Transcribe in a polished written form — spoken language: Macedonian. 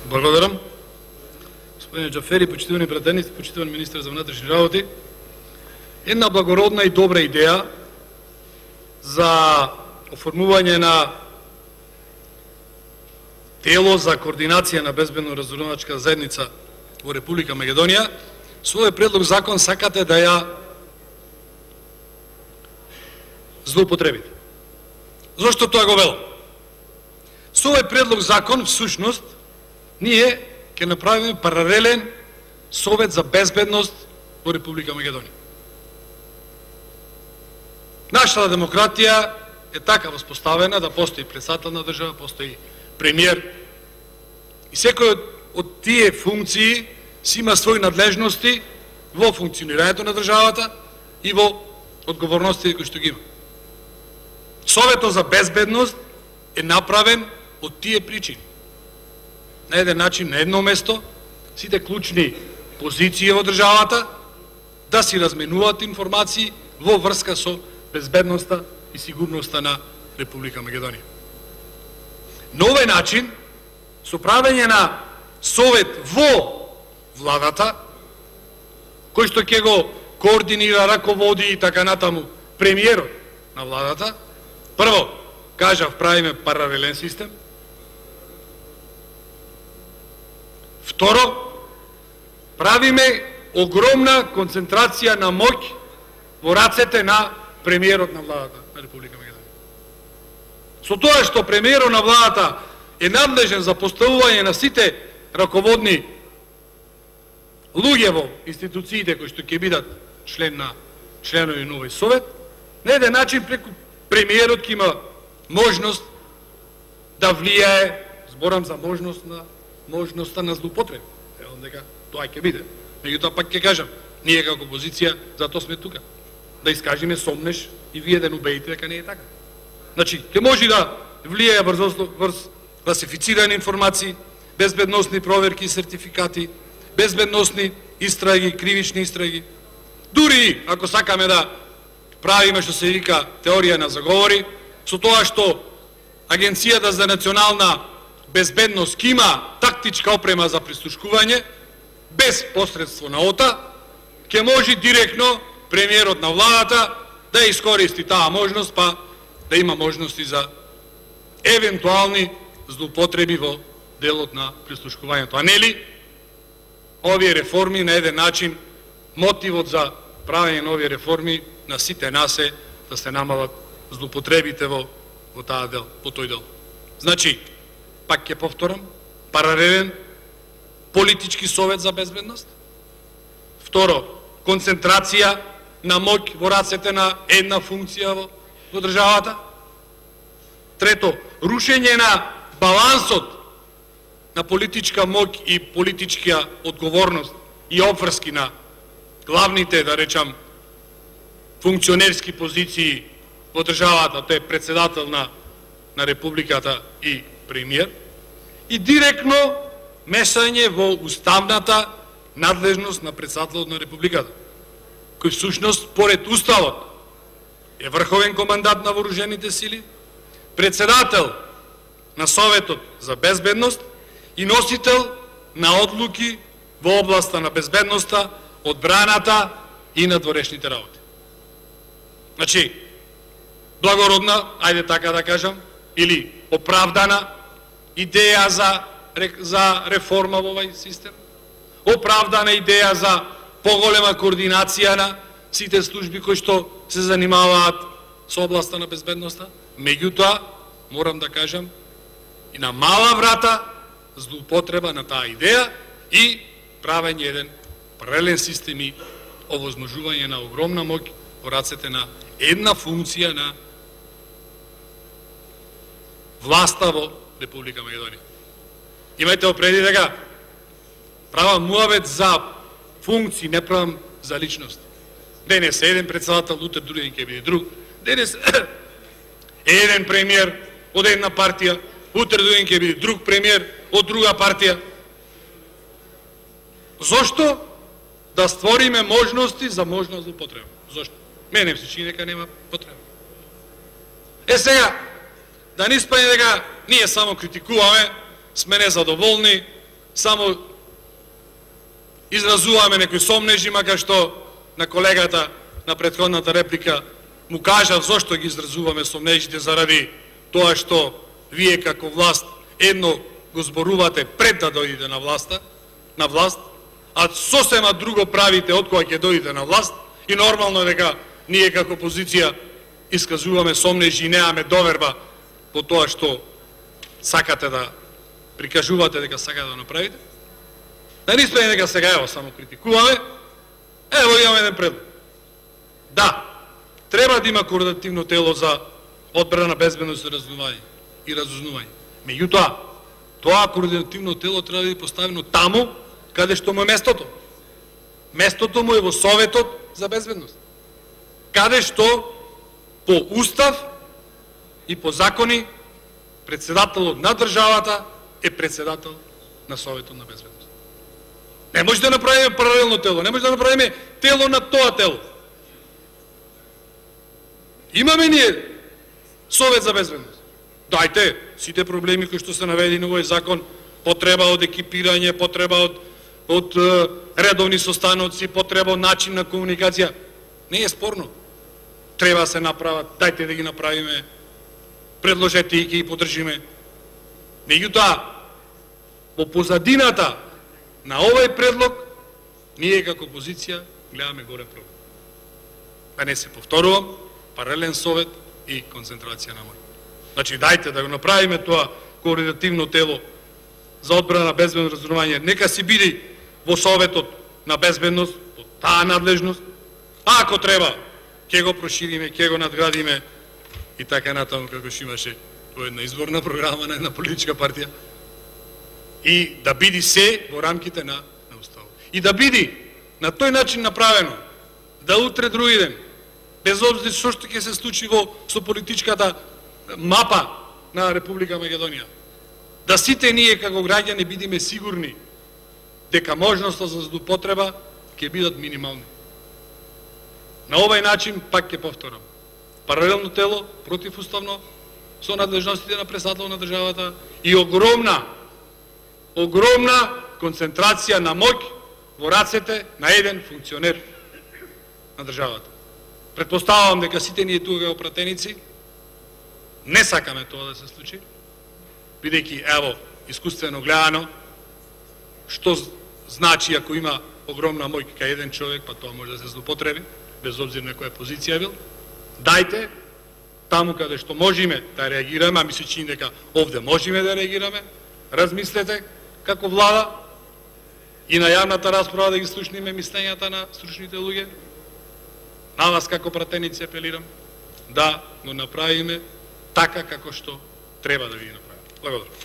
Благодарам. Господин Џафери, почитувани пратеници, почитуван министр за внатрешни работи, една благородна и добра идеја за оформување на тело за координација на безбедно-разузнавачка заедница во Република Македонија. Со овој предлог закон сакате да ја злоупотребите. Зошто тоа го велам? Со овој предлог закон, всушност, ние ќе направиме паралелен Совет за безбедност во Република Македонија. Нашата демократија е така воспоставена да постои председател на држава, постои премиер и секој од тие функции си има своји надлежности во функционирањето на државата и во одговорностите кои што ги има. Советот за безбедност е направен од тие причини. На еден начин, на едно место, сите клучни позиции во државата да си разменуваат информации во врска со безбедноста и сигурноста на Република Македонија. На овој начин, со правење на совет во владата, кој што ќе го координира, раководи и така натаму премиерот на владата, прво, кажав, правиме паралелен систем. Второ, правиме огромна концентрација на моќ во рацете на премиерот на владата на Република Македонија. Со тоа што премиерот на владата е надлежен за поставување на сите раководни луѓе во институциите кои што ќе бидат членови на овој совет, на еден начин преку премиерот ќе има можност да влијае, зборам за можноста на злоупотреба. Евам дека тоа ќе биде. Меѓутоа пак ќе кажам, ние како опозиција затоа сме тука, да искажеме сомнеш и вие да убедите дека не е така. Значи, ќе може да влијае врз класифицирани информации, безбедносни проверки и сертификати, безбедносни истраги, кривични истраги. Дури ако сакаме да правиме што се вика теорија на заговори, со тоа што Агенцијата за национална безбедност ќе има тактичка опрема за прислушкување, без посредство на ОТА, ќе може директно премиерот на владата да искористи таа можност, па да има можности за евентуални злоупотреби во делот на прислушкувањето. А нели, овие реформи на еден начин, мотивот за правење на овие реформи на сите нас е да се намалат злоупотребите во таа дел, по тој дел. Значи, пак ќе повторам, паралелен политички совет за безбедност. Второ, концентрација на моќ во рацете на една функција во државата. Трето, рушење на балансот на политичка моќ и политичка одговорност и обврски на главните, да речам, функционерски позиции во државата, тој е председател на Републиката и премиер, и директно мешање во уставната надлежност на председателот на Републиката, кој всушност, според Уставот, е врховен командант на вооружените сили, председател на Советот за безбедност и носител на одлуки во областа на безбедноста, одбраната и надворешните работи. Значи, благородна, ајде така да кажам, или оправдана идеја за реформа во овој систем, оправдана идеја за поголема координација на сите служби кои што се занимаваат со областа на безбедноста, меѓутоа, морам да кажам, и на мала врата злоупотреба на таа идеја и правење еден паралелен систем и овозможување на огромна моќ во рацете на една функција на власта во Република Македонија. Имајте опреди дека правам муабет за функции, не правам за личности. Денес е еден председател, утре друг ден ќе биде друг. Денес е еден премиер од една партија, утре друг ден ќе биде друг премиер од друга партија. Зошто? Да створиме можности за можна злоупотреба. Зошто? Мене се чини дека нема потреба. Сега, да не испадне дека ние само критикуваме, сме незадоволни, само изразуваме некои сомнежи, макар што на колегата на претходната реплика му кажав зошто ги изразуваме сомнежите, заради тоа што вие како власт едно го зборувате пред да дојдете на власт, а сосема друго правите од кога ќе дојдете на власт, и нормално е дека ние како опозиција исказуваме сомнежи и немаме доверба по тоа што сакате да прикажувате дека сакате да направите. Да не испаѓа дека сега ево само критикуваме. Ево имаме еден предлог. Да, треба да има координативно тело за одбрана, безбедност и разузнавање. Меѓутоа, тоа координативно тело треба да биде поставено таму каде што му е местото. Местото му е во Советот за безбедност. Каде што по устав и по закони председателот на државата е председател на Советот на безбедност. Не може да направиме паралелно тело, не може да направиме тело на тоа тело. Имаме ние Совет за безбедност. Дајте сите проблеми кои што се наведени во овој закон, потреба од екипирање, потреба од редовни состаноци, потреба од начин на комуникација. Не е спорно. Треба да се направат, дајте да ги направиме, предложете и ќе ги поддржиме. Меѓутоа, во позадината на овој предлог, ние како опозиција гледаме горе проблем. Да не се повторувам, паралелен совет и концентрација на моќ. Значи, дајте да го направиме тоа координативно тело за одбрана, безбедност, разузнавање. Нека си биде во Советот на безбедност, во таа надлежност, а ако треба, ќе го прошириме, ќе го надградиме и така натаму како што имаше во една изборна програма на една политичка партија. И да биде се во рамките на уставот. И да биде на тој начин направено, да утре други ден, без обзир што ќе се случи со политичката мапа на Република Македонија, да сите ние како граѓани бидеме сигурни дека можноста за злоупотреба ќе бидат минимални. На овој начин, пак ќе повторам, паралелно тело, противуставно, со надлежностите на председател на државата и огромна концентрација на моќ во рацете на еден функционер на државата. Предпоставувам дека сите ние тука опратеници не сакаме тоа да се случи, бидејќи, ево, искуствено гледано, што значи ако има огромна моќ кај еден човек, па тоа може да се злоупотреби, без обзир на која позиција бил. Дајте, таму каде што можеме да реагираме, а ми се чини дека овде можеме да реагираме, размислете како влада и на јавната расправа да ги слушнеме мислењата на стручните луѓе. На вас како пратеници апелирам да го направиме така како што треба да ви направиме. Благодарам.